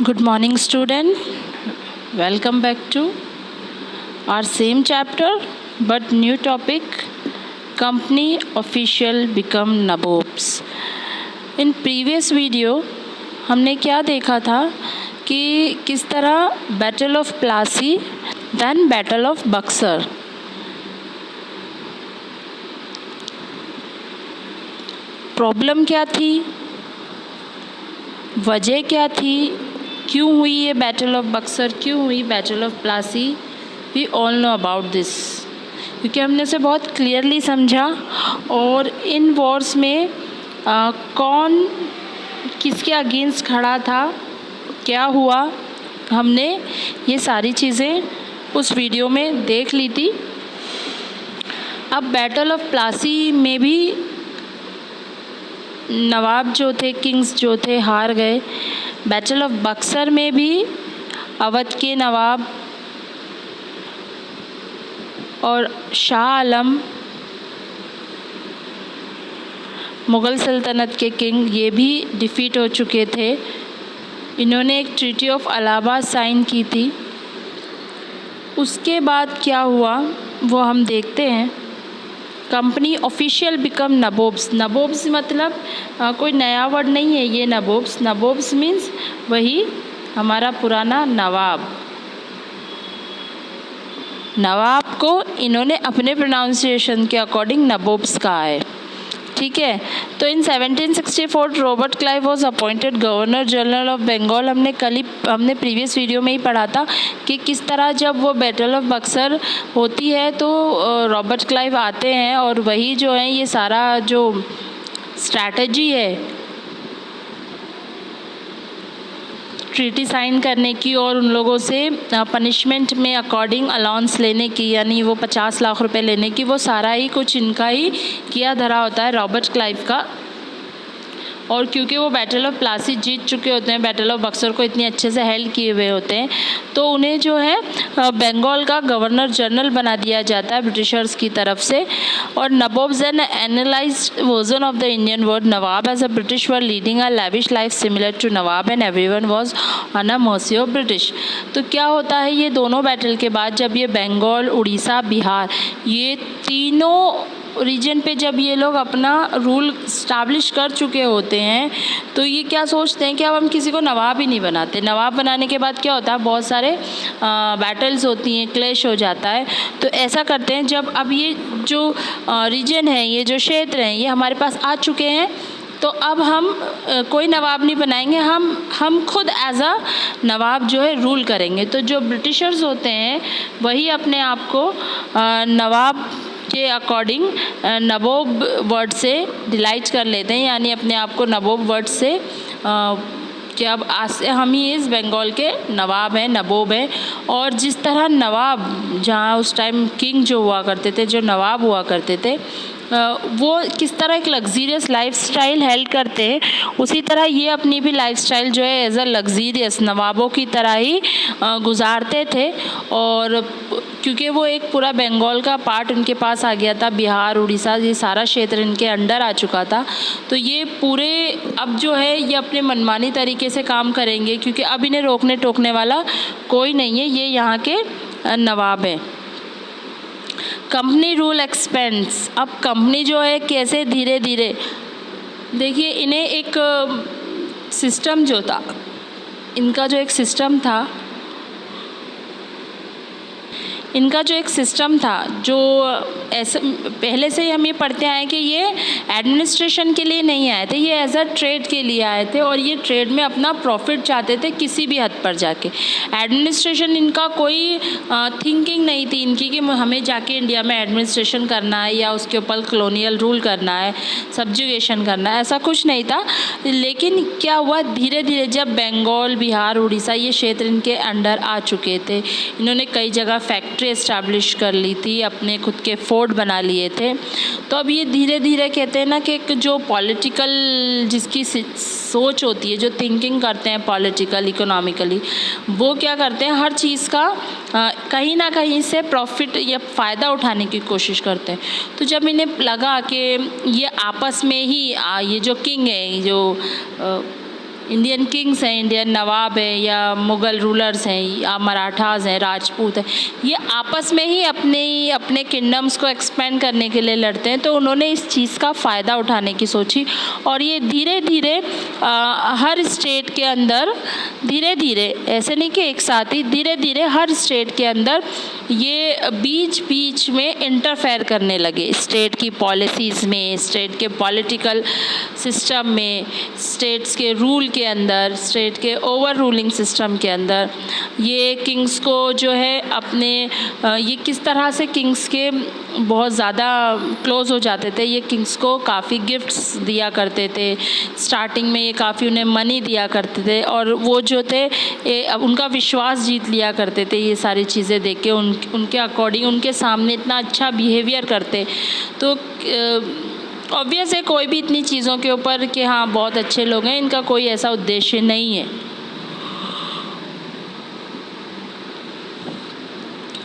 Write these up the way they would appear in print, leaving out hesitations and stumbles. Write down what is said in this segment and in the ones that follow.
Good morning, student. Welcome back to our same chapter but new topic. Company official become nabobs. In previous video हमने क्या देखा था कि किस तरह battle of Plassey then battle of Buxar, problem क्या थी, वजह क्या थी, क्यों हुई ये बैटल ऑफ बक्सर, क्यों हुई battle of Plassey, we all know about this, क्योंकि हमने उसे बहुत क्लियरली समझा और इन वॉर्स में कौन किसके अगेंस्ट खड़ा था, क्या हुआ, हमने ये सारी चीज़ें उस वीडियो में देख ली थी। अब बैटल ऑफ प्लासी में भी नवाब जो थे, किंग्स जो थे, हार गए। बैटल ऑफ बक्सर में भी अवध के नवाब और शाह आलम, मुग़ल सल्तनत के किंग, ये भी डिफ़ीट हो चुके थे। इन्होंने एक ट्रीटी ऑफ इलाहाबाद साइन की थी। उसके बाद क्या हुआ वो हम देखते हैं। Company official become nabobs. Nabobs मतलब कोई नया वर्ड नहीं है ये नबोब्स। नबोब्स मीन्स वही हमारा पुराना नवाब। नवाब को इन्होंने अपने प्रोनाउंसिएशन के अकॉर्डिंग नबोब्स कहा है, ठीक है। तो in 1764 Robert Clive was appointed governor general of Bengal. हमने प्रीवियस वीडियो में ही पढ़ा था कि किस तरह जब वो बैटल ऑफ बक्सर होती है तो रॉबर्ट क्लाइव आते हैं और वही जो है ये सारा जो स्ट्रैटेजी है ट्रीटी साइन करने की और उन लोगों से पनिशमेंट में अकॉर्डिंग अलाउंस लेने की, यानी वो 50 लाख रुपए लेने की, वो सारा ही कुछ इनका ही किया धरा होता है रॉबर्ट क्लाइव का। और क्योंकि वो बैटल ऑफ प्लासी जीत चुके होते हैं, बैटल ऑफ बक्सर को इतनी अच्छे से हेल्ड किए हुए होते हैं, तो उन्हें जो है बंगाल का गवर्नर जनरल बना दिया जाता है ब्रिटिशर्स की तरफ से। और nabobs an analysed version of the Indian word nawab as a British were leading a lavish life similar to nawab and everyone was on a mercy of British. तो क्या होता है ये दोनों बैटल के बाद जब ये बंगाल, उड़ीसा, बिहार, ये तीनों रीजन पे जब ये लोग अपना रूल स्टैब्लिश कर चुके होते हैं तो ये क्या सोचते हैं कि अब हम किसी को नवाब ही नहीं बनाते। नवाब बनाने के बाद क्या होता है, बहुत सारे बैटल्स होती हैं, क्लैश हो जाता है। तो ऐसा करते हैं जब अब ये जो रीजन है, ये जो क्षेत्र हैं, ये हमारे पास आ चुके हैं, तो अब हम कोई नवाब नहीं बनाएंगे, हम खुद एज अ नवाब जो है रूल करेंगे। तो जो ब्रिटिशर्स होते हैं वही अपने आप को नवाब के अकॉर्डिंग नबोब वर्ड से डिलाइट कर लेते हैं, यानी अपने आप को नबोब वर्ड से कि अब आज से हम ही इस बंगाल के नवाब हैं, नबोब हैं। और जिस तरह नवाब, जहाँ उस टाइम किंग जो हुआ करते थे, जो नवाब हुआ करते थे, वो किस तरह एक लग्जीरियस लाइफस्टाइल हेल्ड करते हैं, उसी तरह ये अपनी भी लाइफस्टाइल जो है एज अ लग्जीरियस नवाबों की तरह ही गुजारते थे। और क्योंकि वो एक पूरा बंगाल का पार्ट उनके पास आ गया था, बिहार, उड़ीसा, ये सारा क्षेत्र इनके अंडर आ चुका था, तो ये पूरे अब जो है ये अपने मनमानी तरीके से काम करेंगे, क्योंकि अब इन्हें रोकने टोकने वाला कोई नहीं है, ये यहाँ के नवाब हैं। Company rule expense. अब कंपनी जो है कैसे धीरे धीरे, देखिए इन्हें एक सिस्टम जो था, इनका जो एक सिस्टम था, जो ऐसे पहले से ही हम ये पढ़ते आए कि ये एडमिनिस्ट्रेशन के लिए नहीं आए थे, ये एज अ ट्रेड के लिए आए थे और ये ट्रेड में अपना प्रॉफिट चाहते थे किसी भी हद पर जाके। एडमिनिस्ट्रेशन इनका कोई थिंकिंग नहीं थी इनकी कि हमें जाके इंडिया में एडमिनिस्ट्रेशन करना है या उसके ऊपर कॉलोनियल रूल करना है, सब्जुगेशन करना है, ऐसा कुछ नहीं था। लेकिन क्या हुआ, धीरे धीरे जब बंगाल, बिहार, उड़ीसा ये क्षेत्र इनके अंडर आ चुके थे, इन्होंने कई जगह फैक्ट्री एस्टैब्लिश कर ली थी, अपने खुद के फोर्ट बना लिए थे, तो अब ये धीरे धीरे कहते हैं ना कि जो पॉलिटिकल जिसकी सोच होती है, जो थिंकिंग करते हैं पॉलिटिकल, इकोनॉमिकली, वो क्या करते हैं, हर चीज़ का कहीं ना कहीं से प्रॉफिट या फ़ायदा उठाने की कोशिश करते हैं। तो जब इन्हें लगा कि ये आपस में ही ये जो किंग है, जो इंडियन किंग्स हैं, इंडियन नवाब हैं या मुग़ल रूलर्स हैं या मराठास हैं, राजपूत हैं, ये आपस में ही अपने किंगडम्स को एक्सपेंड करने के लिए लड़ते हैं। तो उन्होंने इस चीज़ का फ़ायदा उठाने की सोची और ये धीरे धीरे हर स्टेट के अंदर धीरे धीरे, ऐसे नहीं कि एक साथ ही, धीरे धीरे हर स्टेट के अंदर ये बीच बीच में इंटरफेयर करने लगे स्टेट की पॉलिसीज़ में, स्टेट के पॉलिटिकल सिस्टम में, स्टेट्स के रूल के अंदर, स्टेट के ओवर रूलिंग सिस्टम के अंदर। ये किंग्स को जो है अपने ये किस तरह से किंग्स के बहुत ज़्यादा क्लोज़ हो जाते थे। ये किंग्स को काफ़ी गिफ्ट्स दिया करते थे, स्टार्टिंग में ये काफ़ी उन्हें मनी दिया करते थे और वो जो थे उनका विश्वास जीत लिया करते थे। ये सारी चीज़ें देख के उनके अकॉर्डिंग उनके सामने इतना अच्छा बिहेवियर करते। तो ऑब्वियस है कोई भी इतनी चीज़ों के ऊपर कि हाँ बहुत अच्छे लोग हैं, इनका कोई ऐसा उद्देश्य नहीं है।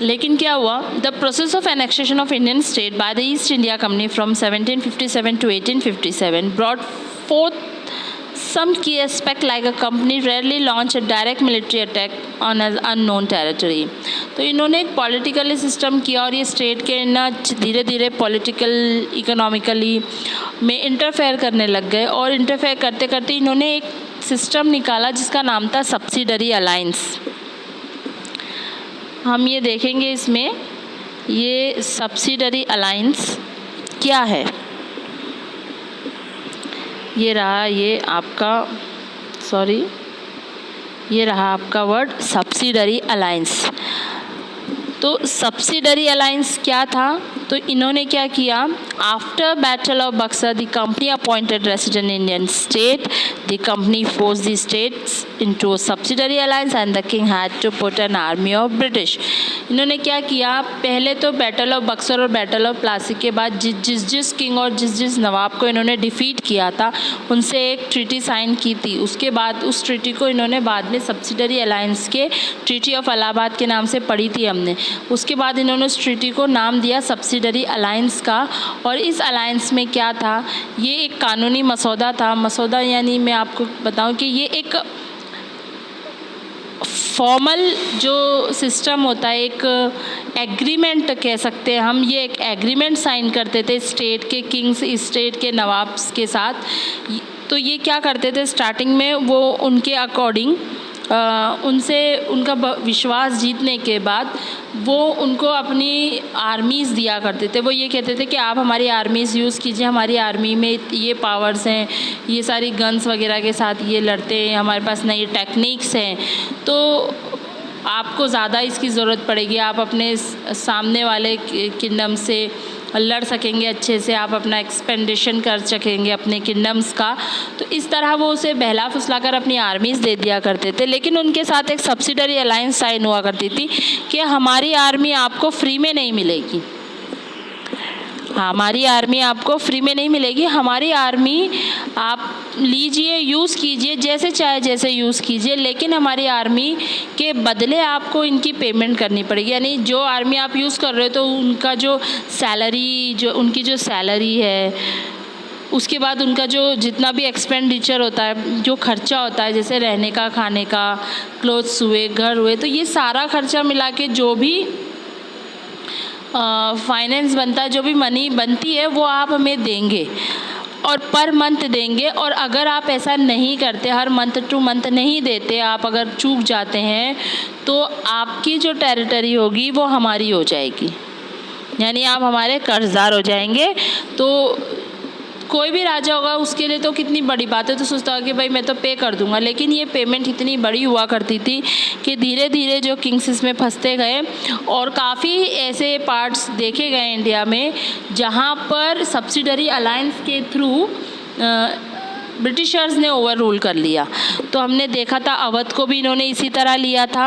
लेकिन क्या हुआ, the process of annexation of Indian state by the east India company from 1757 to 1857 brought fourth some key aspect like a company rarely launch a direct military attack on an unknown territory। तो इन्होंने एक political system किया और ये state के ना धीरे धीरे पॉलिटिकल इकोनॉमिकली में इंटरफेयर करने लग गए और इंटरफेयर करते करते इन्होंने एक सिस्टम निकाला जिसका नाम था सब्सिडरी अलायंस। हम ये देखेंगे इसमें, ये सब्सिडरी अलायंस क्या है। ये रहा ये रहा आपका वर्ड सब्सिडरी अलायंस। तो सब्सिडरी अलायंस क्या था, तो इन्होंने क्या किया, after battle of Buxar the company appointed resident Indian state, the company force the states into subsidiary alliance and the king had to put an army of British. इन्होंने क्या किया, पहले तो बैटल ऑफ बक्सर और बैटल ऑफ प्लासी के बाद जिस king और जिस नवाब को इन्होंने डिफीट किया था उनसे एक ट्रीटी साइन की थी। उसके बाद उस ट्रीटी को इन्होंने बाद में सब्सिडरी अलायंस के ट्रीटी ऑफ इलाहाबाद के नाम से पढ़ी थी हमने। उसके बाद इन्होंने उस ट्रीटी को नाम दिया सब्सिडरी अलायंस का। और इस अलायंस में क्या था, ये एक कानूनी मसौदा था। मसौदा यानी मैं आपको बताऊं कि ये एक फॉर्मल जो सिस्टम होता है, एक एग्रीमेंट कह सकते हैं हम, ये एक एग्रीमेंट साइन करते थे स्टेट के किंग्स, स्टेट के नवाब्स के साथ। तो ये क्या करते थे, स्टार्टिंग में वो उनके अकॉर्डिंग उनसे उनका विश्वास जीतने के बाद वो उनको अपनी आर्मीज़ दिया करते थे। वो ये कहते थे कि आप हमारी आर्मीज़ यूज़ कीजिए, हमारी आर्मी में ये पावर्स हैं, ये सारी गन्स वगैरह के साथ ये लड़ते हैं, हमारे पास नई टेक्निक्स हैं, तो आपको ज़्यादा इसकी ज़रूरत पड़ेगी, आप अपने सामने वाले किंगडम से लड़ सकेंगे अच्छे से, आप अपना एक्सपेंडिशन कर सकेंगे अपने किंगडम्स का। तो इस तरह वो उसे बहला फुसला कर अपनी आर्मीज़ दे दिया करते थे। लेकिन उनके साथ एक सब्सिडरी अलायंस साइन हुआ करती थी कि हमारी आर्मी आपको फ्री में नहीं मिलेगी, हमारी आर्मी आपको फ्री में नहीं मिलेगी, हमारी आर्मी आप लीजिए, यूज़ कीजिए, जैसे चाहे जैसे यूज़ कीजिए, लेकिन हमारी आर्मी के बदले आपको इनकी पेमेंट करनी पड़ेगी। यानी जो आर्मी आप यूज़ कर रहे हो तो उनका जो सैलरी, जो उनकी जो सैलरी है, उसके बाद उनका जो जितना भी एक्सपेंडिचर होता है, जो खर्चा होता है, जैसे रहने का, खाने का, क्लोथ्स हुए, घर हुए, तो ये सारा खर्चा मिला के जो भी फाइनेंस बनता है, जो भी मनी बनती है, वो आप हमें देंगे और पर मंथ देंगे। और अगर आप ऐसा नहीं करते, हर मंथ टू मंथ नहीं देते, आप अगर चूक जाते हैं तो आपकी जो टेरिटरी होगी वो हमारी हो जाएगी, यानी आप हमारे कर्जदार हो जाएंगे। तो कोई भी राजा होगा उसके लिए तो कितनी बड़ी बात है, तो सोचता है कि भाई मैं तो पे कर दूंगा। लेकिन ये पेमेंट इतनी बड़ी हुआ करती थी कि धीरे धीरे जो किंग्स इसमें फंसते गए और काफ़ी ऐसे पार्ट्स देखे गए इंडिया में जहाँ पर सब्सिडरी अलायंस के थ्रू ब्रिटिशर्स ने ओवर रूल कर लिया। तो हमने देखा था अवध को भी इन्होंने इसी तरह लिया था,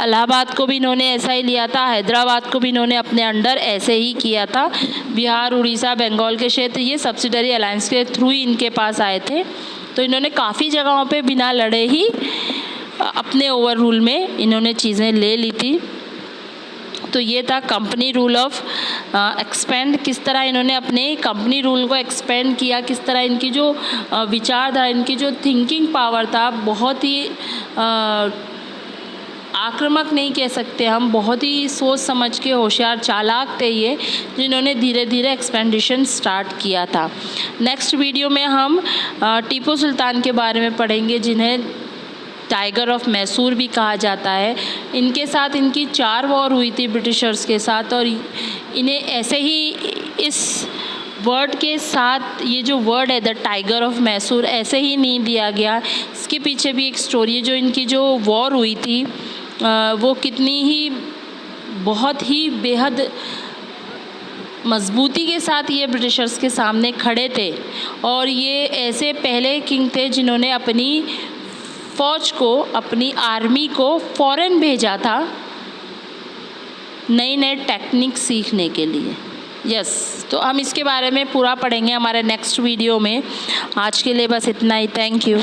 इलाहाबाद को भी इन्होंने ऐसा ही लिया था, हैदराबाद को भी इन्होंने अपने अंडर ऐसे ही किया था। बिहार, उड़ीसा, बंगाल के क्षेत्र ये सब्सिडरी अलायंस के थ्रू ही इनके पास आए थे। तो इन्होंने काफ़ी जगहों पे बिना लड़े ही अपने ओवर रूल में इन्होंने चीज़ें ले ली थी। तो ये था कंपनी रूल ऑफ एक्सपेंड, किस तरह इन्होंने अपने कंपनी रूल को एक्सपेंड किया, किस तरह इनकी जो विचारधारा, इनकी जो थिंकिंग पावर था, बहुत ही आक्रामक नहीं कह सकते हम, बहुत ही सोच समझ के होशियार चालाक थे ये, जिन्होंने धीरे धीरे एक्सपेंडिशन स्टार्ट किया था। नेक्स्ट वीडियो में हम टीपू सुल्तान के बारे में पढ़ेंगे, जिन्हें टाइगर ऑफ मैसूर भी कहा जाता है। इनके साथ इनकी 4 वॉर हुई थी ब्रिटिशर्स के साथ, और इन्हें ऐसे ही इस वर्ड के साथ, ये जो वर्ड है द टाइगर ऑफ मैसूर, ऐसे ही नहीं दिया गया। इसके पीछे भी एक स्टोरी है। जो इनकी जो वॉर हुई थी वो कितनी ही, बहुत ही बेहद मजबूती के साथ ये ब्रिटिशर्स के सामने खड़े थे, और ये ऐसे पहले किंग थे जिन्होंने अपनी फ़ौज को, अपनी आर्मी को फ़ॉरेन भेजा था नई नई टेक्निक सीखने के लिए। यस, तो हम इसके बारे में पूरा पढ़ेंगे हमारे नेक्स्ट वीडियो में। आज के लिए बस इतना ही। Thank you.